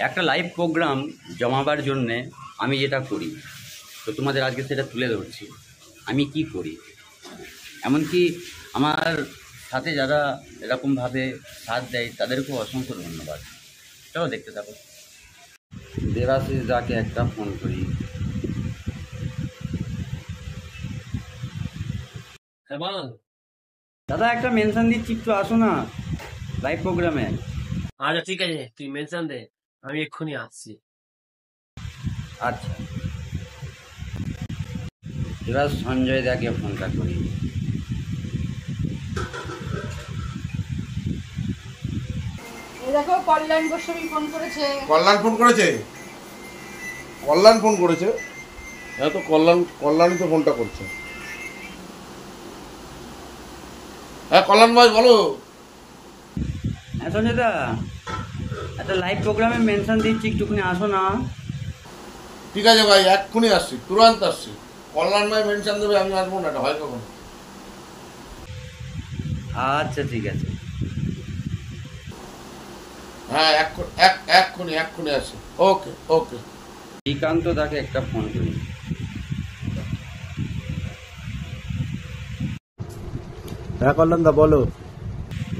একটা live programme জমাবার জন্যে আমি যেটা করি, তো তোমাদের আজকে সেটা তুলে ধরছি আমি কি করি। এমনকি আমার সাথে যারা এরকমভাবে সাথ দেয় তাদেরকেও অসংখ্য ধন্যবাদ। চলো দেখতে থাকো। দেবাশিস দাকে একটা ফোন করি। হ্যাঁ বল দাদা, একটা মেনশন দিচ্ছি, একটু আসো না লাইভ প্রোগ্রামে। আচ্ছা ঠিক আছে, তুই মেনশন দে, আমি এক্ষুনি আসছি। আচ্ছা, এবার সঞ্জয় দাকে ফোনটা করি। দেখো কল্যাণ গোস্বামী ফোন করেছে। কল্যাণ ফোন করেছে। হ্যাঁ, তো কল্যাণই তো ফোনটা করছে। হ্যাঁ কল্যাণ ভাই বলো। হ্যাঁ সঞ্জয় দা, একটা লাইভ প্রোগ্রামে মেনশন দিচ্ছি, একটুখানি আসো না। ঠিক আছে ভাই, এক্ষুনি আসছি, তুরন্ত আসছি। কল্যাণ ভাই মেনশন দেবে, আমি আসবো না, এটা হয় কখন? আচ্ছা ঠিক আছে। হ্যাঁ এক্ষুনি আসছি। ওকে ওকে। শ্রীকান্ত দাকে একটা ফোন করি। হ্যাঁ কল্যাণ দা বলো।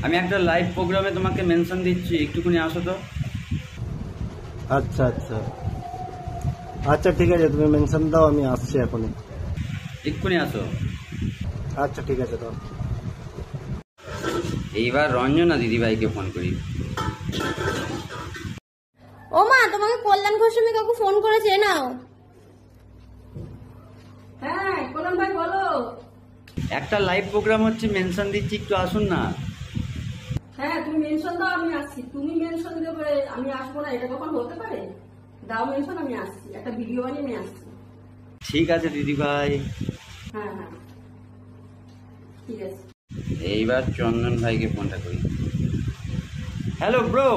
আমি একটা লাইভ প্রোগ্রামে তোমাকে মেনশন দিচ্ছি, একটুখানি আসো তো। আচ্ছা আচ্ছা আচ্ছা ঠিক আছে, তুমি মেনশন দাও, আমি আসছি এখনই। এক্ষুনি আসো। আচ্ছা ঠিক আছে দাও। এইবার রঞ্জনা দিদিভাইকে ফোন করি। ও মা, তোমাকে কল্যাণ গোস্বামী কাকু ফোন করেছে, নাও। হ্যাঁ কল্যাণ ভাই বলো। একটা লাইভ প্রোগ্রাম হচ্ছে, মেনশন দিচ্ছি, একটু আসুন না। হ্যাঁ তুমি মেনশন দাও, আমি আসছি। তুমি মেনশন দেবে আমি আসবো না, এটা কখন হতে পারে? দাও মেনশন, আমি আসছি, একটা ভিডিও বানিয়ে আমি আসছি। ঠিক আছে দিদিভাই। হ্যাঁ হ্যাঁ ঠিক আছে। এইবার চন্দন ভাইকে ফোনটা করি। Hello bro.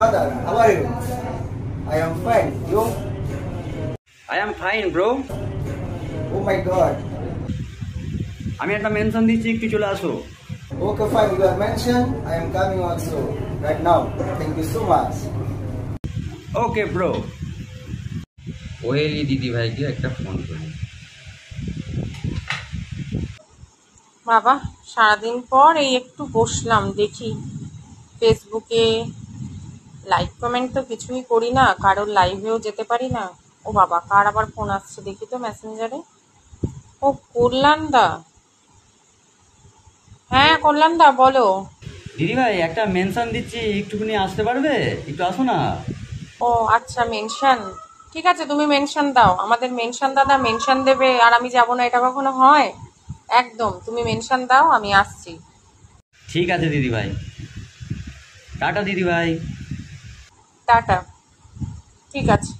Brother, how are you? I am fine. You? I am fine bro. Oh my God. আমি একটা মেনশন দিচ্ছি, একটু চলে আসো। Okay, fine. You are mentioned. I am coming also right now. Thank you so much. Okay bro. ওয়েলি দিদিভাইকে একটা phone করি। বাবা, সারাদিন পর এই একটু বসলাম, দেখি ফেসবুকে লাইক কমেন্ট তো কিছুই করি না, কারোর লাইভেও যেতে পারি না। ও বাবা, কার আবার ফোন আসছে দেখি তো মেসেঞ্জারে। ও কল্যাণ দা। হ্যাঁ কল্যাণ দা বলো। দিদিভাই একটা মেনশন দিচ্ছি, একটুখানি আসতে পারবে? একটু আসো না। ও আচ্ছা, মেনশন। ঠিক আছে, তুমি মেনশন দাও। আমাদের মেনশন দাদা মেনশন দেবে আর আমি যাব না, এটা কখনো হয়? একদম, তুমি মেনশন দাও, আমি আসছি। ঠিক আছে দিদিভাই, টাটা দিদিভাই। টাটা। ঠিক আছে।